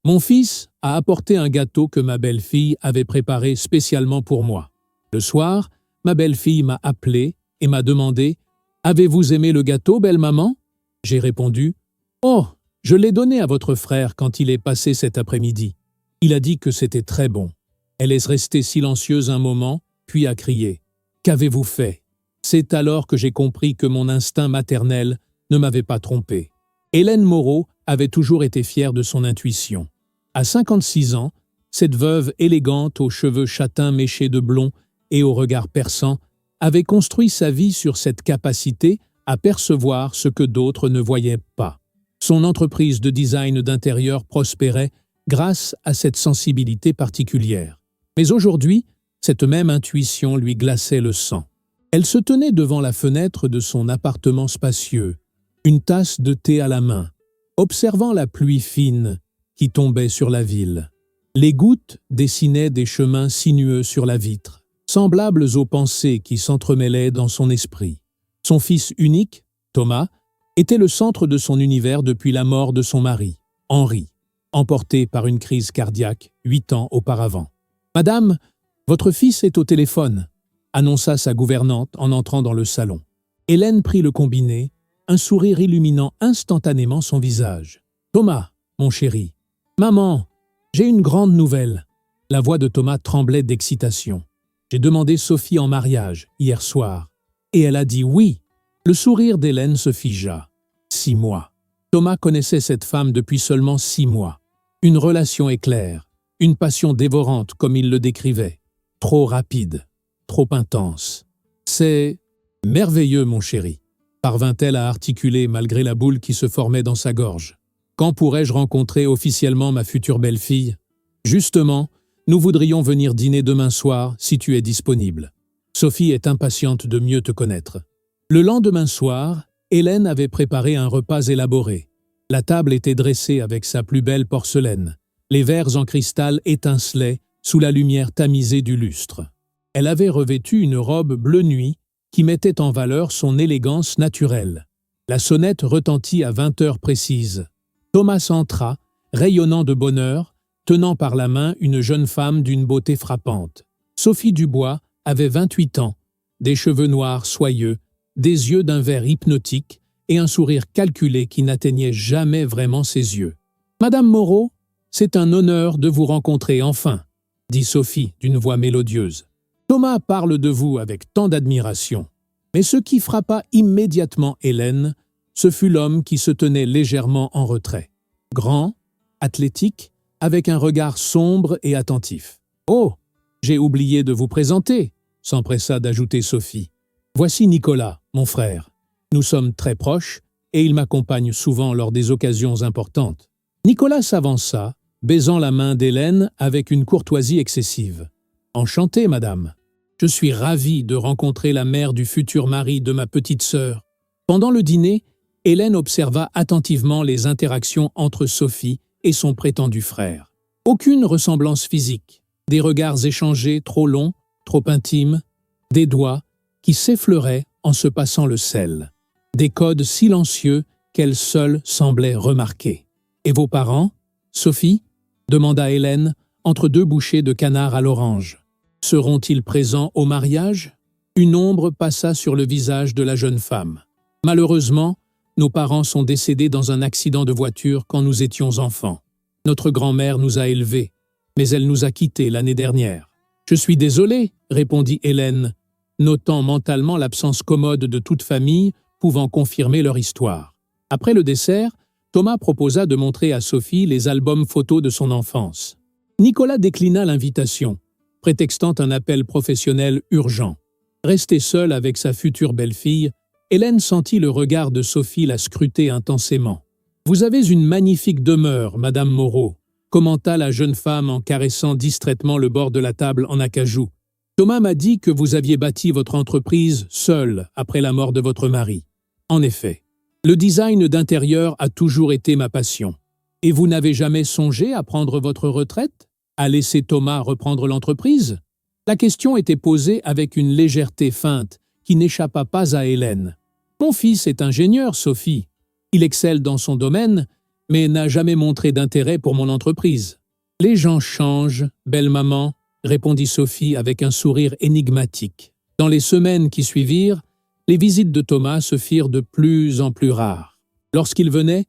Mon fils a apporté un gâteau que ma belle-fille avait préparé spécialement pour moi. Le soir, ma belle-fille m'a appelé et m'a demandé « Avez-vous aimé le gâteau, belle maman ?» J'ai répondu « Oh, je l'ai donné à votre frère quand il est passé cet après-midi. Il a dit que c'était très bon. » Elle est restée silencieuse un moment, puis a crié « Qu'avez-vous fait ?» C'est alors que j'ai compris que mon instinct maternel ne m'avait pas trompé. Hélène Moreau avait toujours été fière de son intuition. À 56 ans, cette veuve élégante aux cheveux châtains méchés de blond et au regard perçant avait construit sa vie sur cette capacité à percevoir ce que d'autres ne voyaient pas. Son entreprise de design d'intérieur prospérait grâce à cette sensibilité particulière. Mais aujourd'hui, cette même intuition lui glaçait le sang. Elle se tenait devant la fenêtre de son appartement spacieux, une tasse de thé à la main, observant la pluie fine qui tombait sur la ville. Les gouttes dessinaient des chemins sinueux sur la vitre, semblables aux pensées qui s'entremêlaient dans son esprit. Son fils unique, Thomas, était le centre de son univers depuis la mort de son mari, Henri, emporté par une crise cardiaque 8 ans auparavant. « Madame, votre fils est au téléphone », annonça sa gouvernante en entrant dans le salon. Hélène prit le combiné, un sourire illuminant instantanément son visage. « Thomas, mon chéri. »« Maman, j'ai une grande nouvelle. » La voix de Thomas tremblait d'excitation. « J'ai demandé Sophie en mariage, hier soir. Et elle a dit oui. » Le sourire d'Hélène se figea. 6 mois. Thomas connaissait cette femme depuis seulement 6 mois. Une relation éclair, une passion dévorante comme il le décrivait. Trop rapide, trop intense. « C'est merveilleux, mon chéri. » parvint-elle à articuler malgré la boule qui se formait dans sa gorge. « Quand pourrais-je rencontrer officiellement ma future belle-fille ? Justement, nous voudrions venir dîner demain soir si tu es disponible. Sophie est impatiente de mieux te connaître. » Le lendemain soir, Hélène avait préparé un repas élaboré. La table était dressée avec sa plus belle porcelaine. Les verres en cristal étincelaient sous la lumière tamisée du lustre. Elle avait revêtu une robe bleu nuit qui mettait en valeur son élégance naturelle. La sonnette retentit à 20 heures précises. Thomas entra, rayonnant de bonheur, tenant par la main une jeune femme d'une beauté frappante. Sophie Dubois avait 28 ans, des cheveux noirs soyeux, des yeux d'un vert hypnotique et un sourire calculé qui n'atteignait jamais vraiment ses yeux. « Madame Moreau, c'est un honneur de vous rencontrer enfin, » dit Sophie d'une voix mélodieuse. « Thomas parle de vous avec tant d'admiration. » Mais ce qui frappa immédiatement Hélène, ce fut l'homme qui se tenait légèrement en retrait. Grand, athlétique, avec un regard sombre et attentif. « Oh, j'ai oublié de vous présenter », s'empressa d'ajouter Sophie. « Voici Nicolas, mon frère. Nous sommes très proches et il m'accompagne souvent lors des occasions importantes. » Nicolas s'avança, baisant la main d'Hélène avec une courtoisie excessive. « Enchanté, madame. Je suis ravi de rencontrer la mère du futur mari de ma petite sœur. » Pendant le dîner, Hélène observa attentivement les interactions entre Sophie et son prétendu frère. Aucune ressemblance physique, des regards échangés trop longs, trop intimes, des doigts qui s'effleuraient en se passant le sel, des codes silencieux qu'elle seule semblait remarquer. « Et vos parents, Sophie ?» demanda Hélène entre 2 bouchées de canard à l'orange. « Seront-ils présents au mariage ?» Une ombre passa sur le visage de la jeune femme. « Malheureusement, nos parents sont décédés dans un accident de voiture quand nous étions enfants. Notre grand-mère nous a élevés, mais elle nous a quittés l'année dernière. »« Je suis désolée, » répondit Hélène, notant mentalement l'absence commode de toute famille pouvant confirmer leur histoire. Après le dessert, Thomas proposa de montrer à Sophie les albums photos de son enfance. Nicolas déclina l'invitation, prétextant un appel professionnel urgent. Restée seule avec sa future belle-fille, Hélène sentit le regard de Sophie la scruter intensément. « Vous avez une magnifique demeure, Madame Moreau », commenta la jeune femme en caressant distraitement le bord de la table en acajou. « Thomas m'a dit que vous aviez bâti votre entreprise seule après la mort de votre mari. En effet, le design d'intérieur a toujours été ma passion. Et vous n'avez jamais songé à prendre votre retraite? À laisser Thomas reprendre l'entreprise ?» La question était posée avec une légèreté feinte qui n'échappa pas à Hélène. « Mon fils est ingénieur, Sophie. Il excelle dans son domaine, mais n'a jamais montré d'intérêt pour mon entreprise. Les gens changent, belle maman, répondit Sophie avec un sourire énigmatique. Dans les semaines qui suivirent, les visites de Thomas se firent de plus en plus rares. Lorsqu'il venait,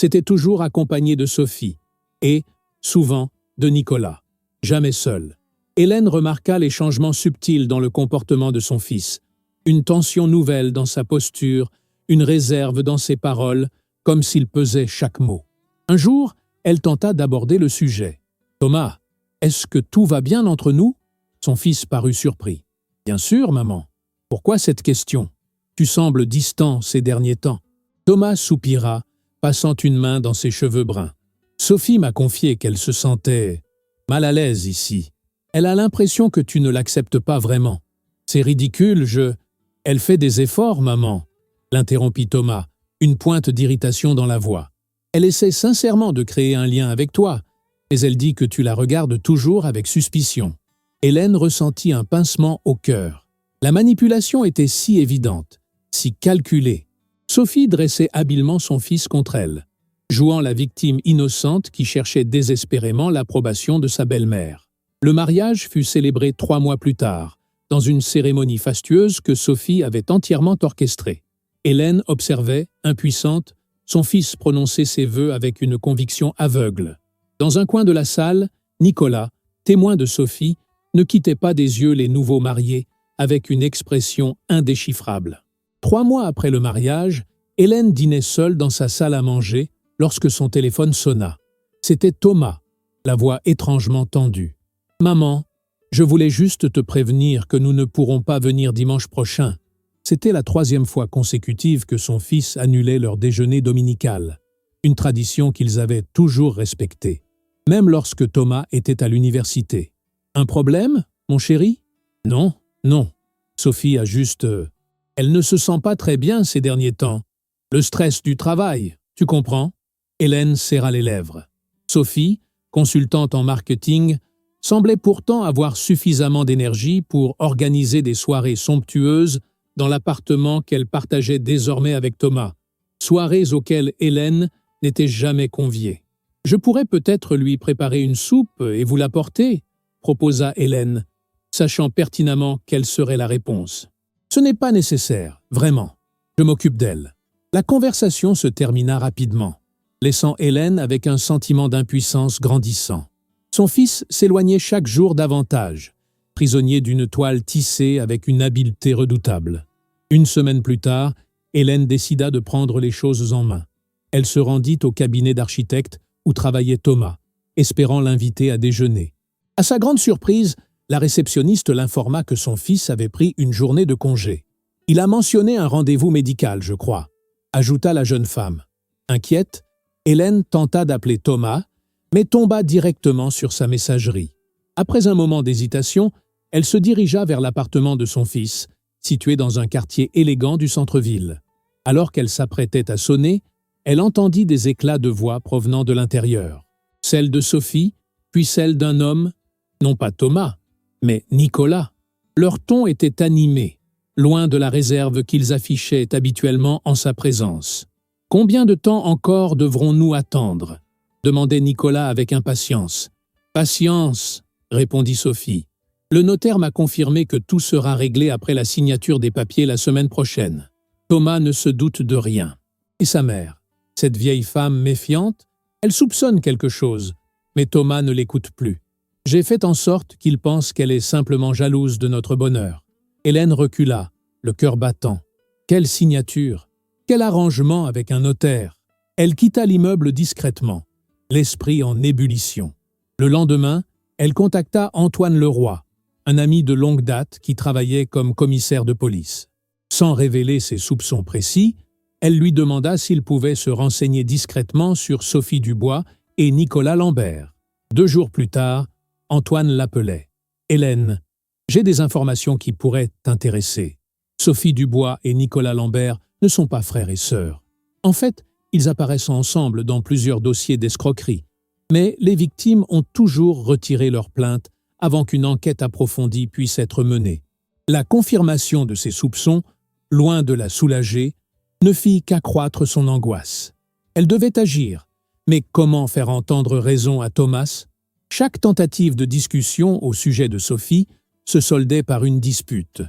c'était toujours accompagné de Sophie et, souvent, de Nicolas. Jamais seul. Hélène remarqua les changements subtils dans le comportement de son fils, une tension nouvelle dans sa posture, une réserve dans ses paroles, comme s'il pesait chaque mot. Un jour, elle tenta d'aborder le sujet. « Thomas, est-ce que tout va bien entre nous ?» Son fils parut surpris. « Bien sûr, maman. Pourquoi cette question? Tu sembles distant ces derniers temps. » Thomas soupira, passant une main dans ses cheveux bruns. « Sophie m'a confié qu'elle se sentait mal à l'aise ici. Elle a l'impression que tu ne l'acceptes pas vraiment. C'est ridicule, Elle fait des efforts, maman, » l'interrompit Thomas, une pointe d'irritation dans la voix. « Elle essaie sincèrement de créer un lien avec toi, mais elle dit que tu la regardes toujours avec suspicion. » Hélène ressentit un pincement au cœur. La manipulation était si évidente, si calculée. Sophie dressait habilement son fils contre elle, jouant la victime innocente qui cherchait désespérément l'approbation de sa belle-mère. Le mariage fut célébré 3 mois plus tard, dans une cérémonie fastueuse que Sophie avait entièrement orchestrée. Hélène observait, impuissante, son fils prononcer ses vœux avec une conviction aveugle. Dans un coin de la salle, Nicolas, témoin de Sophie, ne quittait pas des yeux les nouveaux mariés avec une expression indéchiffrable. 3 mois après le mariage, Hélène dînait seule dans sa salle à manger lorsque son téléphone sonna. C'était Thomas, la voix étrangement tendue. « Maman, je voulais juste te prévenir que nous ne pourrons pas venir dimanche prochain. » C'était la 3e fois consécutive que son fils annulait leur déjeuner dominical, une tradition qu'ils avaient toujours respectée, même lorsque Thomas était à l'université. « Un problème, mon chéri ? » « Non, non. Sophie a juste... Elle ne se sent pas très bien ces derniers temps. Le stress du travail, tu comprends ?» Hélène serra les lèvres. Sophie, consultante en marketing, semblait pourtant avoir suffisamment d'énergie pour organiser des soirées somptueuses dans l'appartement qu'elle partageait désormais avec Thomas, soirées auxquelles Hélène n'était jamais conviée. « Je pourrais peut-être lui préparer une soupe et vous l'apporter ?» proposa Hélène, sachant pertinemment quelle serait la réponse. « Ce n'est pas nécessaire, vraiment. Je m'occupe d'elle. » La conversation se termina rapidement, laissant Hélène avec un sentiment d'impuissance grandissant. Son fils s'éloignait chaque jour davantage, prisonnier d'une toile tissée avec une habileté redoutable. 1 semaine plus tard, Hélène décida de prendre les choses en main. Elle se rendit au cabinet d'architecte où travaillait Thomas, espérant l'inviter à déjeuner. À sa grande surprise, la réceptionniste l'informa que son fils avait pris une journée de congé. « Il a mentionné un rendez-vous médical, je crois », ajouta la jeune femme. Inquiète, Hélène tenta d'appeler Thomas, mais tomba directement sur sa messagerie. Après un moment d'hésitation, elle se dirigea vers l'appartement de son fils, situé dans un quartier élégant du centre-ville. Alors qu'elle s'apprêtait à sonner, elle entendit des éclats de voix provenant de l'intérieur. Celle de Sophie, puis celle d'un homme, non pas Thomas, mais Nicolas. Leur ton était animé, loin de la réserve qu'ils affichaient habituellement en sa présence. « Combien de temps encore devrons-nous attendre ?» demandait Nicolas avec impatience. « Patience, » répondit Sophie. « Le notaire m'a confirmé que tout sera réglé après la signature des papiers la semaine prochaine. » Thomas ne se doute de rien. Et sa mère, cette vieille femme méfiante, elle soupçonne quelque chose, mais Thomas ne l'écoute plus. J'ai fait en sorte qu'il pense qu'elle est simplement jalouse de notre bonheur. Hélène recula, le cœur battant. Quelle signature! Quel arrangement avec un notaire! Elle quitta l'immeuble discrètement, l'esprit en ébullition. Le lendemain, elle contacta Antoine Leroy, un ami de longue date qui travaillait comme commissaire de police. Sans révéler ses soupçons précis, elle lui demanda s'il pouvait se renseigner discrètement sur Sophie Dubois et Nicolas Lambert. 2 jours plus tard, Antoine l'appelait. « Hélène, j'ai des informations qui pourraient t'intéresser. Sophie Dubois et Nicolas Lambert ne sont pas frères et sœurs. En fait, ils apparaissent ensemble dans plusieurs dossiers d'escroquerie, mais les victimes ont toujours retiré leur plainte avant qu'une enquête approfondie puisse être menée. La confirmation de ses soupçons, loin de la soulager, ne fit qu'accroître son angoisse. Elle devait agir, Mais comment faire entendre raison à Thomas? Chaque tentative de discussion au sujet de Sophie se soldait par une dispute.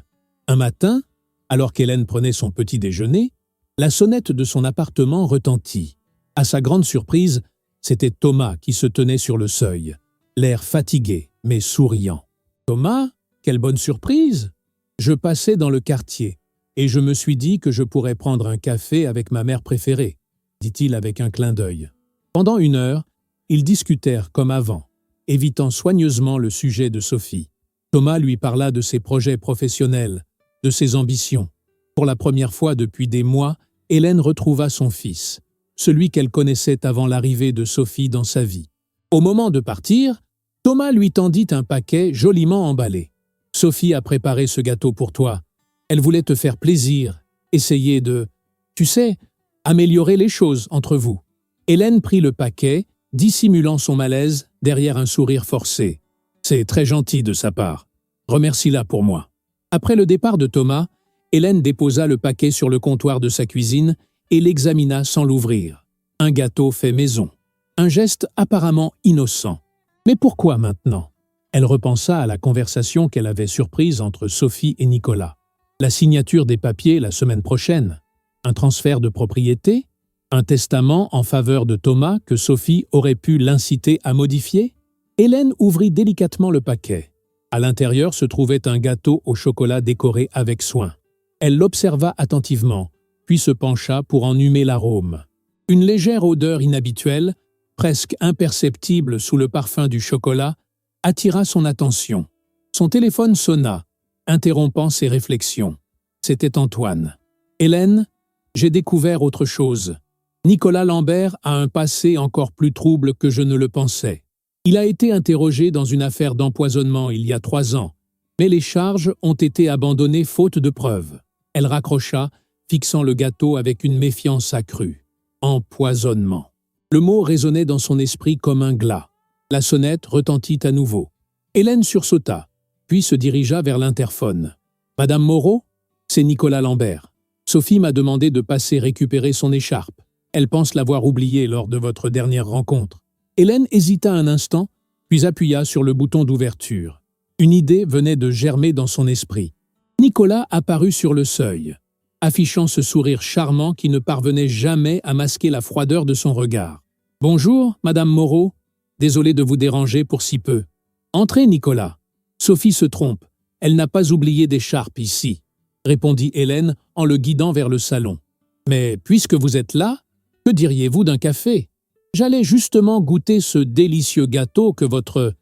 Un matin, alors qu'Hélène prenait son petit déjeuner, la sonnette de son appartement retentit. À sa grande surprise, c'était Thomas qui se tenait sur le seuil, l'air fatigué mais souriant. « Thomas, quelle bonne surprise! Je passais dans le quartier et je me suis dit que je pourrais prendre un café avec ma mère préférée, dit-il avec un clin d'œil. Pendant 1 heure, ils discutèrent comme avant, évitant soigneusement le sujet de Sophie. Thomas lui parla de ses projets professionnels, de ses ambitions. Pour la première fois depuis des mois, Hélène retrouva son fils, celui qu'elle connaissait avant l'arrivée de Sophie dans sa vie. Au moment de partir, Thomas lui tendit un paquet joliment emballé. « Sophie a préparé ce gâteau pour toi. Elle voulait te faire plaisir, essayer de, tu sais, améliorer les choses entre vous. » Hélène prit le paquet, dissimulant son malaise derrière un sourire forcé. « C'est très gentil de sa part. Remercie-la pour moi. » Après le départ de Thomas, Hélène déposa le paquet sur le comptoir de sa cuisine et l'examina sans l'ouvrir. Un gâteau fait maison. Un geste apparemment innocent. Mais pourquoi maintenant? Elle repensa à la conversation qu'elle avait surprise entre Sophie et Nicolas. La signature des papiers la semaine prochaine. Un transfert de propriété? Un testament en faveur de Thomas que Sophie aurait pu l'inciter à modifier? Hélène ouvrit délicatement le paquet. À l'intérieur se trouvait un gâteau au chocolat décoré avec soin. Elle l'observa attentivement, puis se pencha pour en humer l'arôme. Une légère odeur inhabituelle, presque imperceptible sous le parfum du chocolat, attira son attention. Son téléphone sonna, interrompant ses réflexions. C'était Antoine. « Hélène, j'ai découvert autre chose. Nicolas Lambert a un passé encore plus trouble que je ne le pensais. Il a été interrogé dans une affaire d'empoisonnement il y a 3 ans, mais les charges ont été abandonnées faute de preuves. » Elle raccrocha, fixant le gâteau avec une méfiance accrue. Empoisonnement. Le mot résonnait dans son esprit comme un glas. La sonnette retentit à nouveau. Hélène sursauta, puis se dirigea vers l'interphone. « Madame Moreau, c'est Nicolas Lambert. Sophie m'a demandé de passer récupérer son écharpe. Elle pense l'avoir oubliée lors de votre dernière rencontre. » Hélène hésita un instant, puis appuya sur le bouton d'ouverture. Une idée venait de germer dans son esprit. Nicolas apparut sur le seuil, affichant ce sourire charmant qui ne parvenait jamais à masquer la froideur de son regard. « Bonjour, Madame Moreau. Désolé de vous déranger pour si peu. »« Entrez, Nicolas. Sophie se trompe. Elle n'a pas oublié d'écharpe ici, » répondit Hélène en le guidant vers le salon. « Mais puisque vous êtes là, que diriez-vous d'un café? J'allais justement goûter ce délicieux gâteau que votre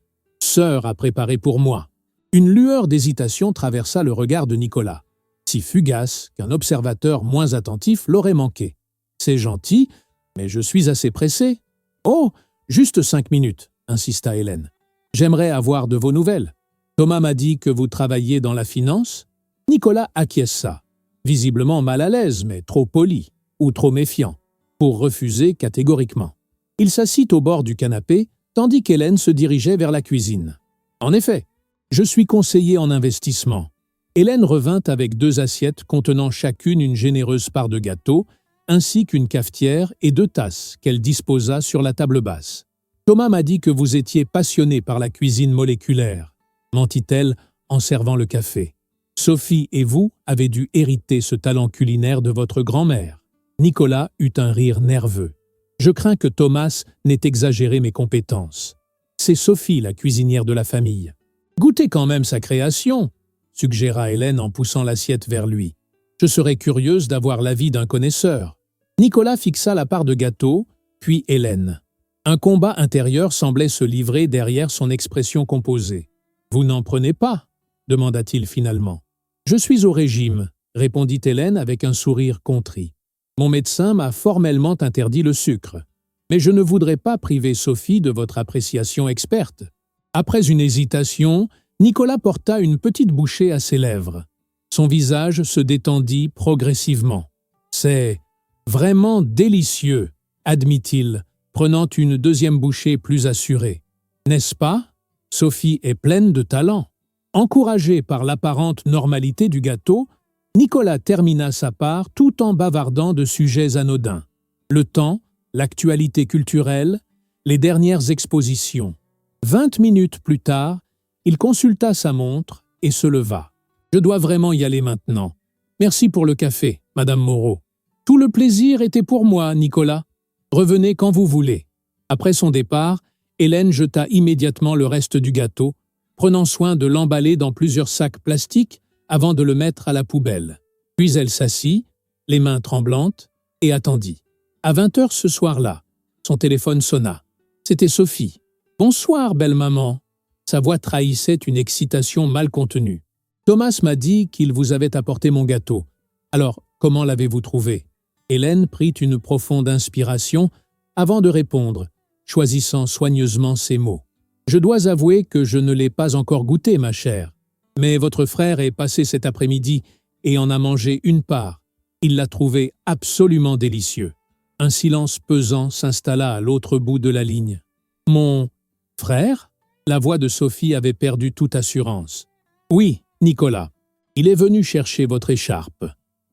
sœur a préparé pour moi. » Une lueur d'hésitation traversa le regard de Nicolas, si fugace qu'un observateur moins attentif l'aurait manqué. « C'est gentil, mais je suis assez pressé. »« Oh, juste 5 minutes, » insista Hélène. « J'aimerais avoir de vos nouvelles. Thomas m'a dit que vous travailliez dans la finance. » Nicolas acquiesça, visiblement mal à l'aise, mais trop poli, ou trop méfiant, pour refuser catégoriquement. Il s'assit au bord du canapé, tandis qu'Hélène se dirigeait vers la cuisine. « En effet, je suis conseiller en investissement. » Hélène revint avec 2 assiettes contenant chacune une généreuse part de gâteau, ainsi qu'une cafetière et 2 tasses qu'elle disposa sur la table basse. « Thomas m'a dit que vous étiez passionné par la cuisine moléculaire, » mentit-elle en servant le café. « Sophie et vous avez dû hériter ce talent culinaire de votre grand-mère. » Nicolas eut un rire nerveux. « Je crains que Thomas n'ait exagéré mes compétences. C'est Sophie la cuisinière de la famille. »« Goûtez quand même sa création, » suggéra Hélène en poussant l'assiette vers lui. « Je serais curieuse d'avoir l'avis d'un connaisseur. » Nicolas fixa la part de gâteau, puis Hélène. Un combat intérieur semblait se livrer derrière son expression composée. « Vous n'en prenez pas ?» demanda-t-il finalement. « Je suis au régime, » répondit Hélène avec un sourire contrit. « Mon médecin m'a formellement interdit le sucre. Mais je ne voudrais pas priver Sophie de votre appréciation experte. » Après une hésitation, Nicolas porta une petite bouchée à ses lèvres. Son visage se détendit progressivement. « C'est vraiment délicieux, » admit-il, prenant une 2e bouchée plus assurée. « N'est-ce pas? Sophie est pleine de talent. » Encouragé par l'apparente normalité du gâteau, Nicolas termina sa part tout en bavardant de sujets anodins. Le temps, l'actualité culturelle, les dernières expositions. 20 minutes plus tard, il consulta sa montre et se leva. « Je dois vraiment y aller maintenant. Merci pour le café, Madame Moreau. Tout le plaisir était pour moi, Nicolas. Revenez quand vous voulez. » Après son départ, Hélène jeta immédiatement le reste du gâteau, prenant soin de l'emballer dans plusieurs sacs plastiques avant de le mettre à la poubelle. Puis elle s'assit, les mains tremblantes, et attendit. À 20h ce soir-là, son téléphone sonna. C'était Sophie. « Bonsoir, belle maman. » Sa voix trahissait une excitation mal contenue. « Thomas m'a dit qu'il vous avait apporté mon gâteau. Alors, comment l'avez-vous trouvé ?» Hélène prit une profonde inspiration avant de répondre, choisissant soigneusement ses mots. « Je dois avouer que je ne l'ai pas encore goûté, ma chère. Mais votre frère est passé cet après-midi et en a mangé une part. Il l'a trouvé absolument délicieux. » Un silence pesant s'installa à l'autre bout de la ligne. « Mon frère ?» La voix de Sophie avait perdu toute assurance. « Oui, Nicolas. Il est venu chercher votre écharpe,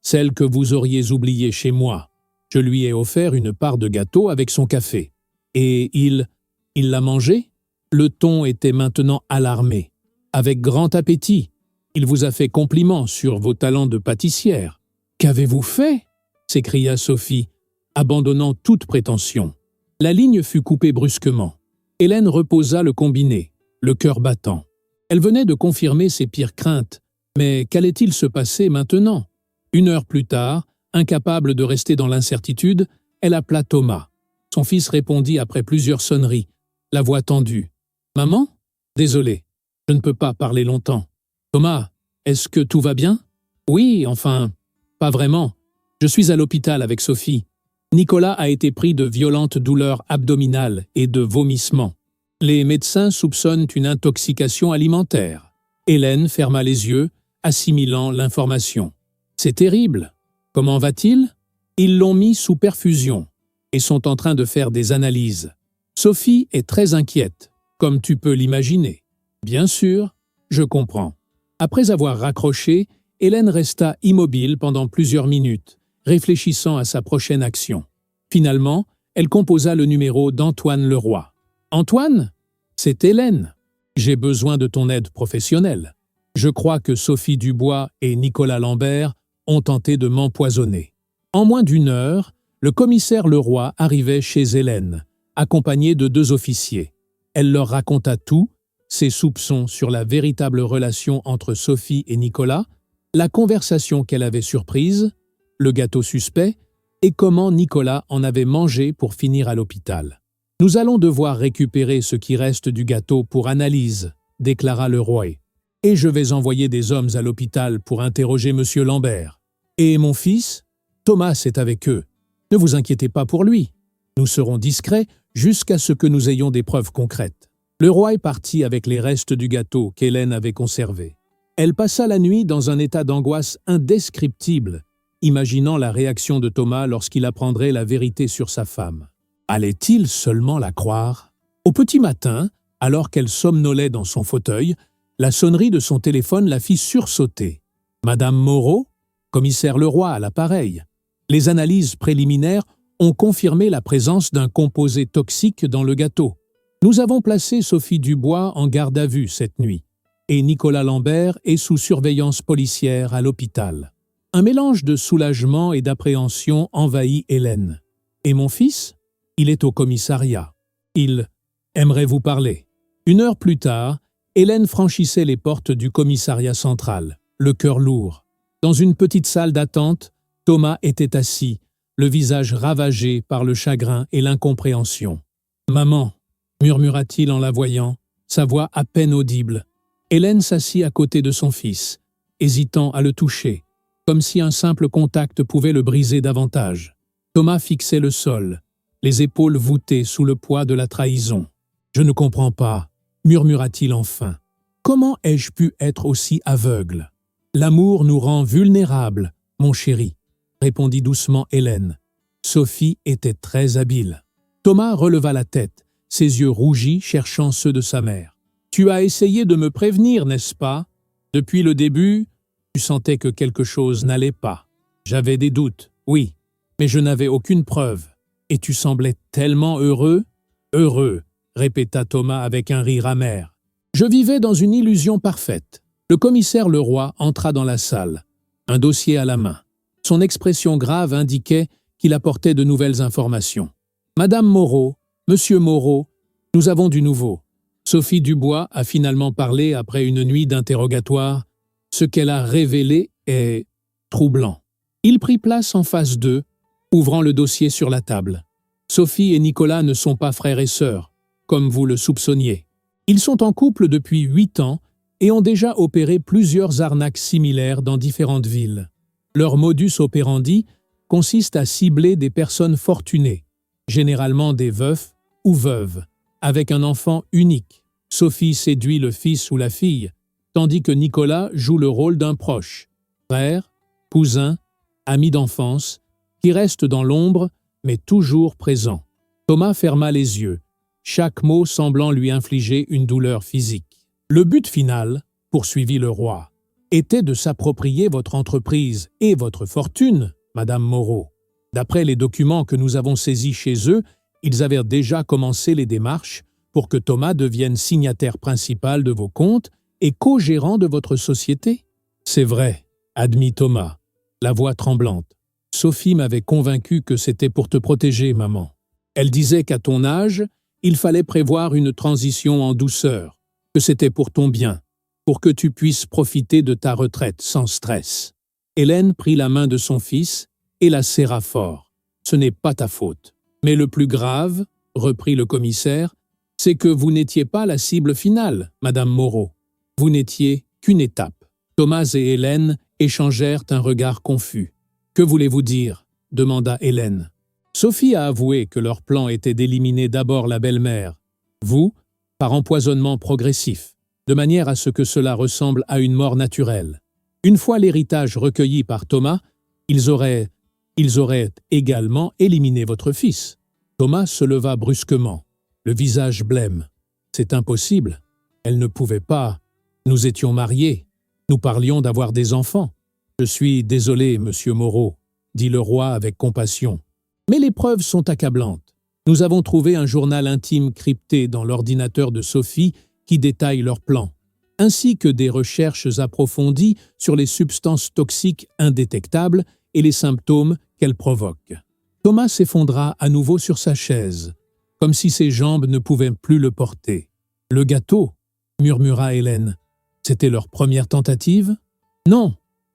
celle que vous auriez oubliée chez moi. Je lui ai offert une part de gâteau avec son café. Et il l'a mangé ?» Le ton était maintenant alarmé. « Avec grand appétit. Il vous a fait compliment sur vos talents de pâtissière. »« Qu'avez-vous fait ?» s'écria Sophie, abandonnant toute prétention. La ligne fut coupée brusquement. Hélène reposa le combiné, le cœur battant. Elle venait de confirmer ses pires craintes, mais qu'allait-il se passer maintenant? 1 heure plus tard, incapable de rester dans l'incertitude, elle appela Thomas. Son fils répondit après plusieurs sonneries, la voix tendue. « Maman ? Désolé, je ne peux pas parler longtemps. Thomas, est-ce que tout va bien ? Oui, enfin, pas vraiment. Je suis à l'hôpital avec Sophie. Nicolas a été pris de violentes douleurs abdominales et de vomissements. Les médecins soupçonnent une intoxication alimentaire. » Hélène ferma les yeux, assimilant l'information. « C'est terrible. Comment va-t-il ? » Ils l'ont mis sous perfusion et sont en train de faire des analyses. Sophie est très inquiète, comme tu peux l'imaginer. Bien sûr, je comprends. Après avoir raccroché, Hélène resta immobile pendant plusieurs minutes, réfléchissant à sa prochaine action. Finalement, elle composa le numéro d'Antoine Leroy. « Antoine ? C'est Hélène. J'ai besoin de ton aide professionnelle. Je crois que Sophie Dubois et Nicolas Lambert ont tenté de m'empoisonner. » En moins d'1 heure, le commissaire Leroy arrivait chez Hélène, accompagné de 2 officiers. Elle leur raconta tout, ses soupçons sur la véritable relation entre Sophie et Nicolas, la conversation qu'elle avait surprise, le gâteau suspect, et comment Nicolas en avait mangé pour finir à l'hôpital. « Nous allons devoir récupérer ce qui reste du gâteau pour analyse, » déclara Leroy. « Et je vais envoyer des hommes à l'hôpital pour interroger M. Lambert. Et mon fils ? Thomas est avec eux. Ne vous inquiétez pas pour lui. Nous serons discrets jusqu'à ce que nous ayons des preuves concrètes. » Leroy partit avec les restes du gâteau qu'Hélène avait conservé. Elle passa la nuit dans un état d'angoisse indescriptible, imaginant la réaction de Thomas lorsqu'il apprendrait la vérité sur sa femme. Allait-il seulement la croire? Au petit matin, alors qu'elle somnolait dans son fauteuil, la sonnerie de son téléphone la fit sursauter. « Madame Moreau ?» Commissaire Leroy à l'appareil. Les analyses préliminaires ont confirmé la présence d'un composé toxique dans le gâteau. Nous avons placé Sophie Dubois en garde à vue cette nuit, et Nicolas Lambert est sous surveillance policière à l'hôpital. Un mélange de soulagement et d'appréhension envahit Hélène. « Et mon fils ? Il est au commissariat. Il aimerait vous parler. » 1 heure plus tard, Hélène franchissait les portes du commissariat central, le cœur lourd. Dans une petite salle d'attente, Thomas était assis, le visage ravagé par le chagrin et l'incompréhension. « Maman !» murmura-t-il en la voyant, sa voix à peine audible. Hélène s'assit à côté de son fils, hésitant à le toucher, comme si un simple contact pouvait le briser davantage. Thomas fixait le sol, les épaules voûtées sous le poids de la trahison. « Je ne comprends pas, » murmura-t-il enfin. « Comment ai-je pu être aussi aveugle ? L'amour nous rend vulnérables, mon chéri, » répondit doucement Hélène. Sophie était très habile. Thomas releva la tête, ses yeux rougis cherchant ceux de sa mère. « Tu as essayé de me prévenir, n'est-ce pas ? Depuis le début, tu sentais que quelque chose n'allait pas. J'avais des doutes, oui, mais je n'avais aucune preuve. Et tu semblais tellement heureux. Heureux, répéta Thomas avec un rire amer. Je vivais dans une illusion parfaite. Le commissaire Leroy entra dans la salle, un dossier à la main. Son expression grave indiquait qu'il apportait de nouvelles informations. Madame Moreau, Monsieur Moreau, nous avons du nouveau. Sophie Dubois a finalement parlé après une nuit d'interrogatoire. Ce qu'elle a révélé est troublant. Il prit place en face d'eux, ouvrant le dossier sur la table. Sophie et Nicolas ne sont pas frères et sœurs, comme vous le soupçonniez. Ils sont en couple depuis 8 ans et ont déjà opéré plusieurs arnaques similaires dans différentes villes. Leur modus operandi consiste à cibler des personnes fortunées, généralement des veufs ou veuves, avec un enfant unique. Sophie séduit le fils ou la fille, tandis que Nicolas joue le rôle d'un proche, frère, cousin, ami d'enfance, qui reste dans l'ombre mais toujours présent. Thomas ferma les yeux, chaque mot semblant lui infliger une douleur physique. Le but final, poursuivit le roi, était de s'approprier votre entreprise et votre fortune, Madame Moreau. D'après les documents que nous avons saisis chez eux, ils avaient déjà commencé les démarches pour que Thomas devienne signataire principal de vos comptes et co-gérant de votre société. C'est vrai, admit Thomas, la voix tremblante. Sophie m'avait convaincu que c'était pour te protéger, maman. Elle disait qu'à ton âge, il fallait prévoir une transition en douceur, que c'était pour ton bien, pour que tu puisses profiter de ta retraite sans stress. Hélène prit la main de son fils et la serra fort. Ce n'est pas ta faute. Mais le plus grave, reprit le commissaire, c'est que vous n'étiez pas la cible finale, Madame Moreau. Vous n'étiez qu'une étape. Thomas et Hélène échangèrent un regard confus. « Que voulez-vous dire » demanda Hélène. Sophie a avoué que leur plan était d'éliminer d'abord la belle-mère, vous, par empoisonnement progressif, de manière à ce que cela ressemble à une mort naturelle. Une fois l'héritage recueilli par Thomas, ils auraient également éliminé votre fils. Thomas se leva brusquement, le visage blême. C'est impossible. Elle ne pouvait pas. Nous étions mariés. Nous parlions d'avoir des enfants. Je suis désolé, monsieur Moreau, dit le roi avec compassion. Mais les preuves sont accablantes. Nous avons trouvé un journal intime crypté dans l'ordinateur de Sophie qui détaille leur plan, ainsi que des recherches approfondies sur les substances toxiques indétectables et les symptômes qu'elles provoquent. Thomas s'effondra à nouveau sur sa chaise, comme si ses jambes ne pouvaient plus le porter. « Le gâteau » murmura Hélène. « C'était leur première tentative ?»« Non »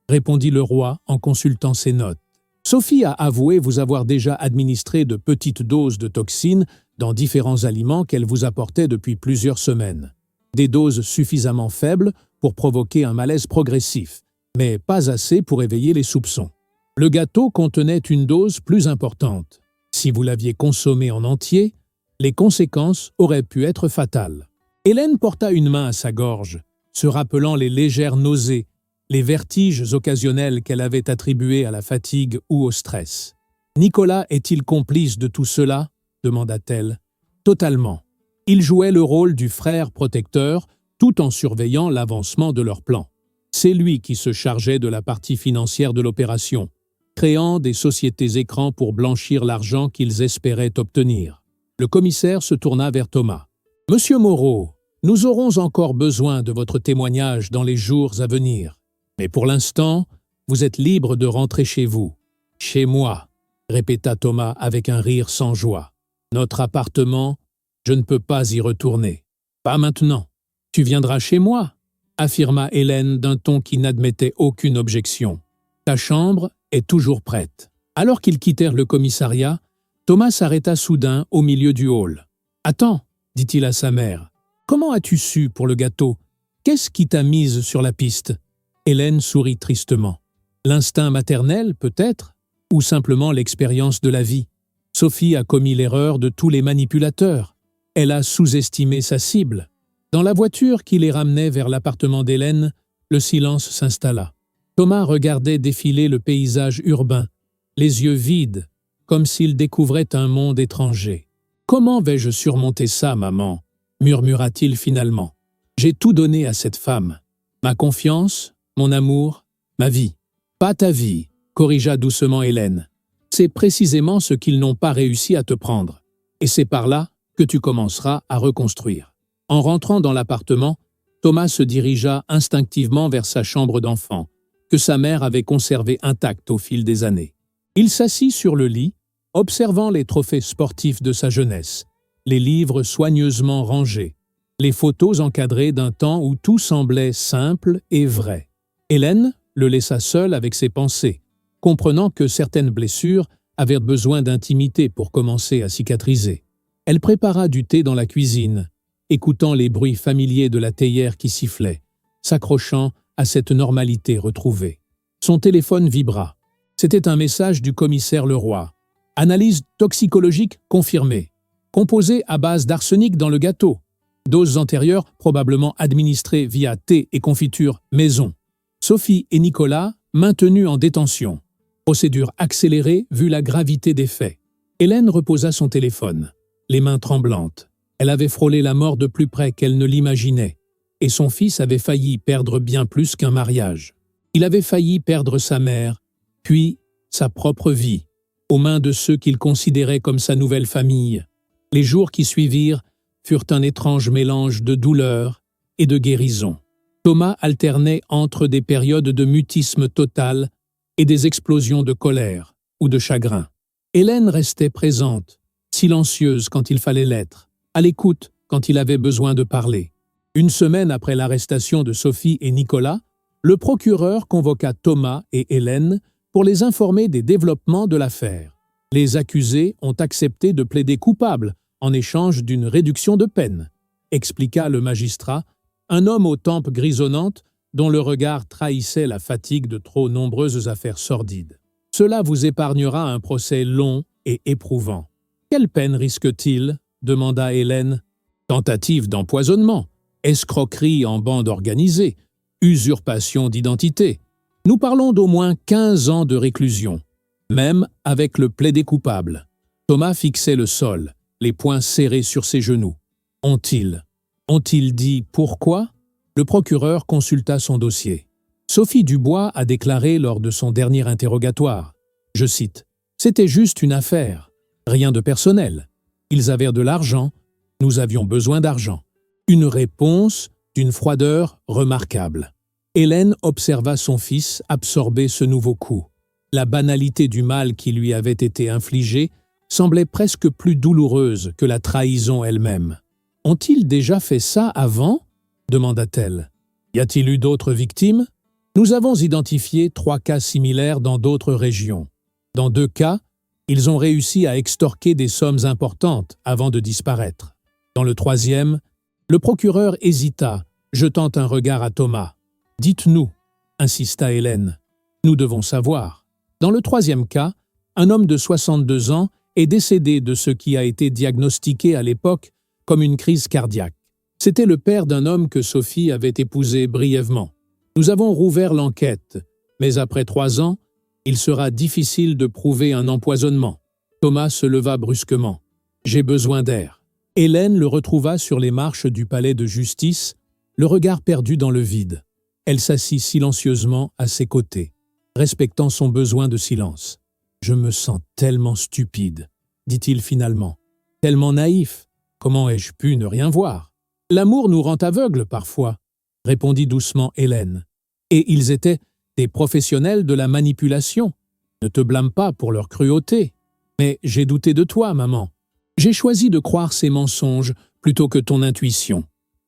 répondit le roi en consultant ses notes. Sophie a avoué vous avoir déjà administré de petites doses de toxines dans différents aliments qu'elle vous apportait depuis plusieurs semaines. Des doses suffisamment faibles pour provoquer un malaise progressif, mais pas assez pour éveiller les soupçons. Le gâteau contenait une dose plus importante. Si vous l'aviez consommé en entier, les conséquences auraient pu être fatales. Hélène porta une main à sa gorge, se rappelant les légères nausées, les vertiges occasionnels qu'elle avait attribués à la fatigue ou au stress. « Nicolas est-il complice de tout cela ?» demanda-t-elle. « Totalement. Il jouait le rôle du frère protecteur tout en surveillant l'avancement de leur plan. C'est lui qui se chargeait de la partie financière de l'opération, créant des sociétés écrans pour blanchir l'argent qu'ils espéraient obtenir. » Le commissaire se tourna vers Thomas. « Monsieur Moreau, nous aurons encore besoin de votre témoignage dans les jours à venir. Mais pour l'instant, vous êtes libre de rentrer chez vous. »« Chez moi » répéta Thomas avec un rire sans joie. « Notre appartement, je ne peux pas y retourner. »« Pas maintenant. Tu viendras chez moi » affirma Hélène d'un ton qui n'admettait aucune objection. « Ta chambre est toujours prête. » Alors qu'ils quittèrent le commissariat, Thomas s'arrêta soudain au milieu du hall. « Attends, dit-il à sa mère. Comment as-tu su pour le gâteau? Qu'est-ce qui t'a mise sur la piste ?» Hélène sourit tristement. L'instinct maternel, peut-être, ou simplement l'expérience de la vie. Sophie a commis l'erreur de tous les manipulateurs. Elle a sous-estimé sa cible. Dans la voiture qui les ramenait vers l'appartement d'Hélène, le silence s'installa. Thomas regardait défiler le paysage urbain, les yeux vides, comme s'il découvrait un monde étranger. « Comment vais-je surmonter ça, maman ?» murmura-t-il finalement. « J'ai tout donné à cette femme. Ma confiance, mon amour, ma vie. »« Pas ta vie, corrigea doucement Hélène. C'est précisément ce qu'ils n'ont pas réussi à te prendre. Et c'est par là que tu commenceras à reconstruire. En rentrant dans l'appartement, Thomas se dirigea instinctivement vers sa chambre d'enfant, que sa mère avait conservée intacte au fil des années. Il s'assit sur le lit, observant les trophées sportifs de sa jeunesse, les livres soigneusement rangés, les photos encadrées d'un temps où tout semblait simple et vrai. Hélène le laissa seul avec ses pensées, comprenant que certaines blessures avaient besoin d'intimité pour commencer à cicatriser. Elle prépara du thé dans la cuisine, écoutant les bruits familiers de la théière qui sifflait, s'accrochant à cette normalité retrouvée. Son téléphone vibra. C'était un message du commissaire Leroy. Analyse toxicologique confirmée. Composé à base d'arsenic dans le gâteau. Doses antérieures probablement administrées via thé et confiture maison. Sophie et Nicolas maintenus en détention. Procédure accélérée vu la gravité des faits. Hélène reposa son téléphone, les mains tremblantes. Elle avait frôlé la mort de plus près qu'elle ne l'imaginait. Et son fils avait failli perdre bien plus qu'un mariage. Il avait failli perdre sa mère, puis sa propre vie, aux mains de ceux qu'il considérait comme sa nouvelle famille. Les jours qui suivirent furent un étrange mélange de douleur et de guérison. Thomas alternait entre des périodes de mutisme total et des explosions de colère ou de chagrin. Hélène restait présente, silencieuse quand il fallait l'être, à l'écoute quand il avait besoin de parler. Une semaine après l'arrestation de Sophie et Nicolas, le procureur convoqua Thomas et Hélène pour les informer des développements de l'affaire. Les accusés ont accepté de plaider coupables en échange d'une réduction de peine, expliqua le magistrat, un homme aux tempes grisonnantes dont le regard trahissait la fatigue de trop nombreuses affaires sordides. Cela vous épargnera un procès long et éprouvant. Quelle peine risque-t-il ? Demanda Hélène. Tentative d'empoisonnement, escroquerie en bande organisée, usurpation d'identité. Nous parlons d'au moins 15 ans de réclusion, même avec le plaidé coupable. Thomas fixait le sol, les poings serrés sur ses genoux. Ont-ils dit pourquoi ? Le procureur consulta son dossier. Sophie Dubois a déclaré lors de son dernier interrogatoire, je cite, « C'était juste une affaire, rien de personnel. Ils avaient de l'argent, nous avions besoin d'argent. » Une réponse d'une froideur remarquable. Hélène observa son fils absorber ce nouveau coup. La banalité du mal qui lui avait été infligé semblait presque plus douloureuse que la trahison elle-même. « Ont-ils déjà fait ça avant ?» demanda-t-elle. « Y a-t-il eu d'autres victimes ? Nous avons identifié 3 cas similaires dans d'autres régions. Dans 2 cas, ils ont réussi à extorquer des sommes importantes avant de disparaître. Dans le 3e, le procureur hésita, jetant un regard à Thomas. « Dites-nous » insista Hélène. « Nous devons savoir. » Dans le 3e cas, un homme de 62 ans est décédé de ce qui a été diagnostiqué à l'époque comme une crise cardiaque. C'était le père d'un homme que Sophie avait épousé brièvement. Nous avons rouvert l'enquête, mais après 3 ans, il sera difficile de prouver un empoisonnement. Thomas se leva brusquement. « J'ai besoin d'air. » Hélène le retrouva sur les marches du palais de justice, le regard perdu dans le vide. Elle s'assit silencieusement à ses côtés, respectant son besoin de silence. « Je me sens tellement stupide, » dit-il finalement. « Tellement naïf. Comment ai-je pu ne rien voir ? L'amour nous rend aveugles parfois, » répondit doucement Hélène. « Et ils étaient des professionnels de la manipulation. Ne te blâme pas pour leur cruauté. Mais j'ai douté de toi, maman. J'ai choisi de croire ces mensonges plutôt que ton intuition.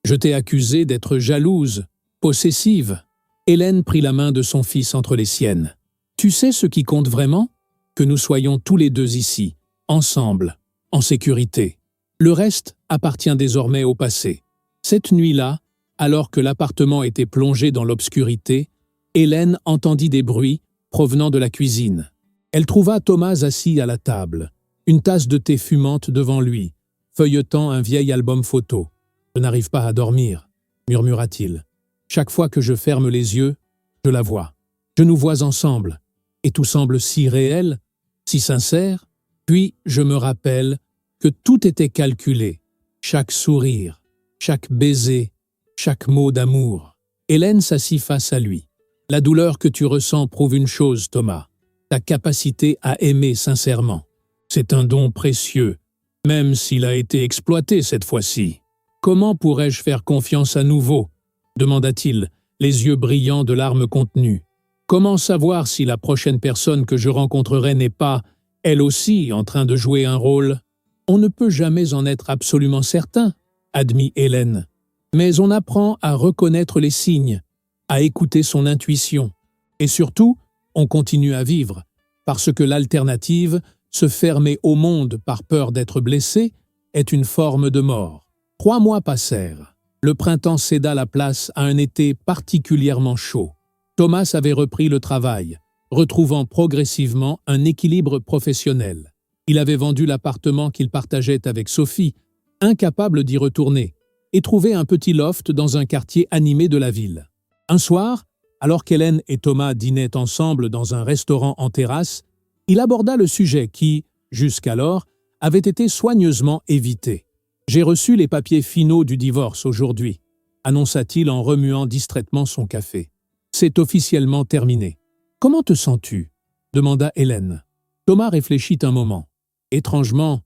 Je t'ai accusée d'être jalouse, possessive. » Hélène prit la main de son fils entre les siennes. « Tu sais ce qui compte vraiment ? Que nous soyons tous les deux ici, ensemble, en sécurité. Le reste appartient désormais au passé. » Cette nuit-là, alors que l'appartement était plongé dans l'obscurité, Hélène entendit des bruits provenant de la cuisine. Elle trouva Thomas assis à la table, une tasse de thé fumante devant lui, feuilletant un vieil album photo. « Je n'arrive pas à dormir, » murmura-t-il. « Chaque fois que je ferme les yeux, je la vois. Je nous vois ensemble, et tout semble si réel, si sincère. Puis je me rappelle que tout était calculé, chaque sourire, chaque baiser, chaque mot d'amour. » Hélène s'assit face à lui. « La douleur que tu ressens prouve une chose, Thomas. ta capacité à aimer sincèrement. C'est un don précieux, même s'il a été exploité cette fois-ci. Comment pourrais-je faire confiance à nouveau? Demanda-t-il, les yeux brillants de larmes contenues. Comment savoir si la prochaine personne que je rencontrerai n'est pas, elle aussi, en train de jouer un rôle? On ne peut jamais en être absolument certain, admit Hélène. Mais on apprend à reconnaître les signes, à écouter son intuition. Et surtout, on continue à vivre, parce que l'alternative, se fermer au monde par peur d'être blessé, est une forme de mort. 3 mois passèrent. Le printemps céda la place à un été particulièrement chaud. Thomas avait repris le travail, retrouvant progressivement un équilibre professionnel. Il avait vendu l'appartement qu'il partageait avec Sophie, incapable d'y retourner, et trouvé un petit loft dans un quartier animé de la ville. Un soir, alors qu'Hélène et Thomas dînaient ensemble dans un restaurant en terrasse, il aborda le sujet qui, jusqu'alors, avait été soigneusement évité. « J'ai reçu les papiers finaux du divorce aujourd'hui », annonça-t-il en remuant distraitement son café. « C'est officiellement terminé. »« Comment te sens-tu » demanda Hélène. Thomas réfléchit un moment. Étrangement,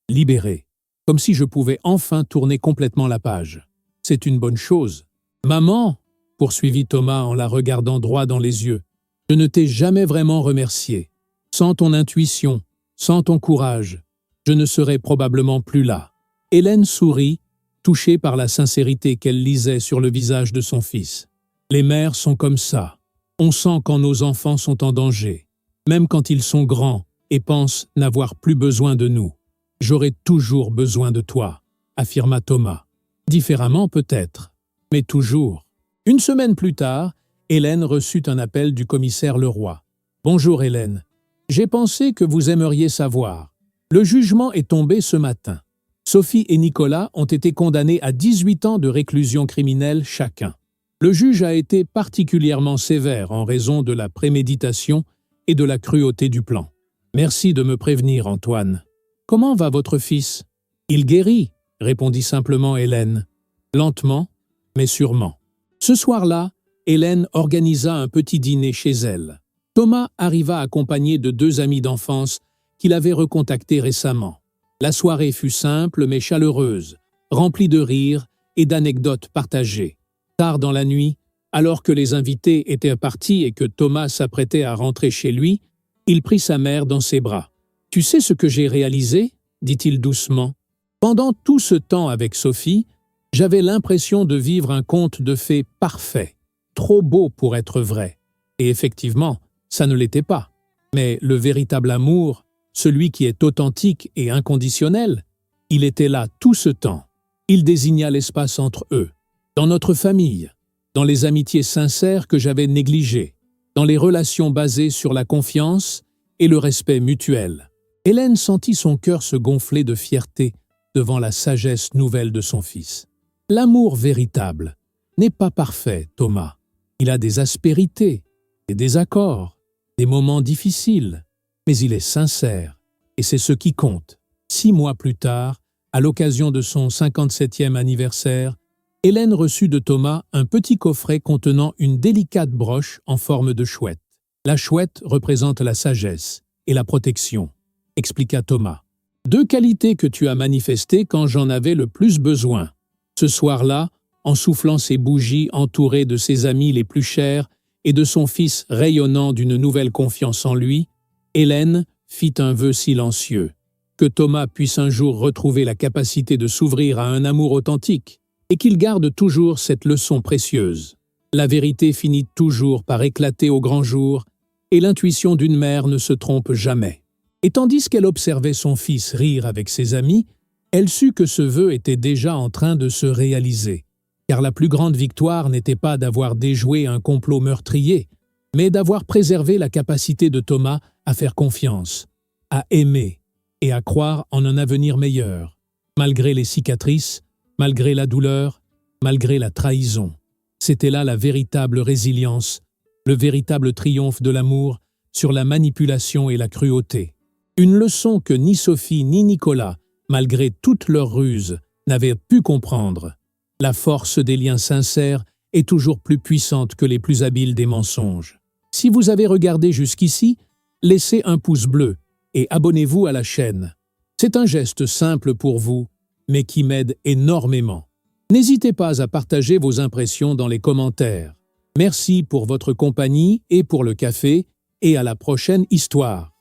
libéré, comme si je pouvais enfin tourner complètement la page. « C'est une bonne chose. »« Maman » poursuivit Thomas en la regardant droit dans les yeux. « Je ne t'ai jamais vraiment remercié. Sans ton intuition, sans ton courage, je ne serais probablement plus là. » Hélène sourit, touchée par la sincérité qu'elle lisait sur le visage de son fils. Les mères sont comme ça. On sent quand nos enfants sont en danger, même quand ils sont grands et pensent n'avoir plus besoin de nous. « J'aurai toujours besoin de toi », affirma Thomas. Différemment peut-être, mais toujours. Une semaine plus tard, Hélène reçut un appel du commissaire Leroy. « Bonjour Hélène. J'ai pensé que vous aimeriez savoir. Le jugement est tombé ce matin. Sophie et Nicolas ont été condamnés à 18 ans de réclusion criminelle chacun. Le juge a été particulièrement sévère en raison de la préméditation et de la cruauté du plan. Merci de me prévenir, Antoine. Comment va votre fils? Il guérit, répondit simplement Hélène. Lentement, mais sûrement. Ce soir-là, Hélène organisa un petit dîner chez elle. Thomas arriva accompagné de 2 amis d'enfance qu'il avait recontactés récemment. La soirée fut simple mais chaleureuse, remplie de rires et d'anecdotes partagées. Tard dans la nuit, alors que les invités étaient partis et que Thomas s'apprêtait à rentrer chez lui, il prit sa mère dans ses bras. « Tu sais ce que j'ai réalisé » dit-il doucement. « Pendant tout ce temps avec Sophie, j'avais l'impression de vivre un conte de fées parfait, trop beau pour être vrai. Et effectivement, ça ne l'était pas. Mais le véritable amour, celui qui est authentique et inconditionnel, il était là tout ce temps. Il désigna l'espace entre eux, dans notre famille, dans les amitiés sincères que j'avais négligées, dans les relations basées sur la confiance et le respect mutuel. » Hélène sentit son cœur se gonfler de fierté devant la sagesse nouvelle de son fils. L'amour véritable n'est pas parfait, Thomas. Il a des aspérités, des désaccords, des moments difficiles, mais il est sincère, et c'est ce qui compte. 6 mois plus tard, à l'occasion de son 57e anniversaire, Hélène reçut de Thomas un petit coffret contenant une délicate broche en forme de chouette. La chouette représente la sagesse et la protection, expliqua Thomas. 2 qualités que tu as manifestées quand j'en avais le plus besoin. Ce soir-là, en soufflant ses bougies entouré de ses amis les plus chers et de son fils rayonnant d'une nouvelle confiance en lui, Hélène fit un vœu silencieux, que Thomas puisse un jour retrouver la capacité de s'ouvrir à un amour authentique et qu'il garde toujours cette leçon précieuse. La vérité finit toujours par éclater au grand jour et l'intuition d'une mère ne se trompe jamais. Et tandis qu'elle observait son fils rire avec ses amis, elle sut que ce vœu était déjà en train de se réaliser, car la plus grande victoire n'était pas d'avoir déjoué un complot meurtrier, mais d'avoir préservé la capacité de Thomas à faire confiance, à aimer et à croire en un avenir meilleur, malgré les cicatrices, malgré la douleur, malgré la trahison. C'était là la véritable résilience, le véritable triomphe de l'amour sur la manipulation et la cruauté. Une leçon que ni Sophie ni Nicolas, malgré toutes leurs ruses, n'avaient pu comprendre. La force des liens sincères est toujours plus puissante que les plus habiles des mensonges. Si vous avez regardé jusqu'ici, laissez un pouce bleu et abonnez-vous à la chaîne. C'est un geste simple pour vous, mais qui m'aide énormément. N'hésitez pas à partager vos impressions dans les commentaires. Merci pour votre compagnie et pour le café, et à la prochaine histoire.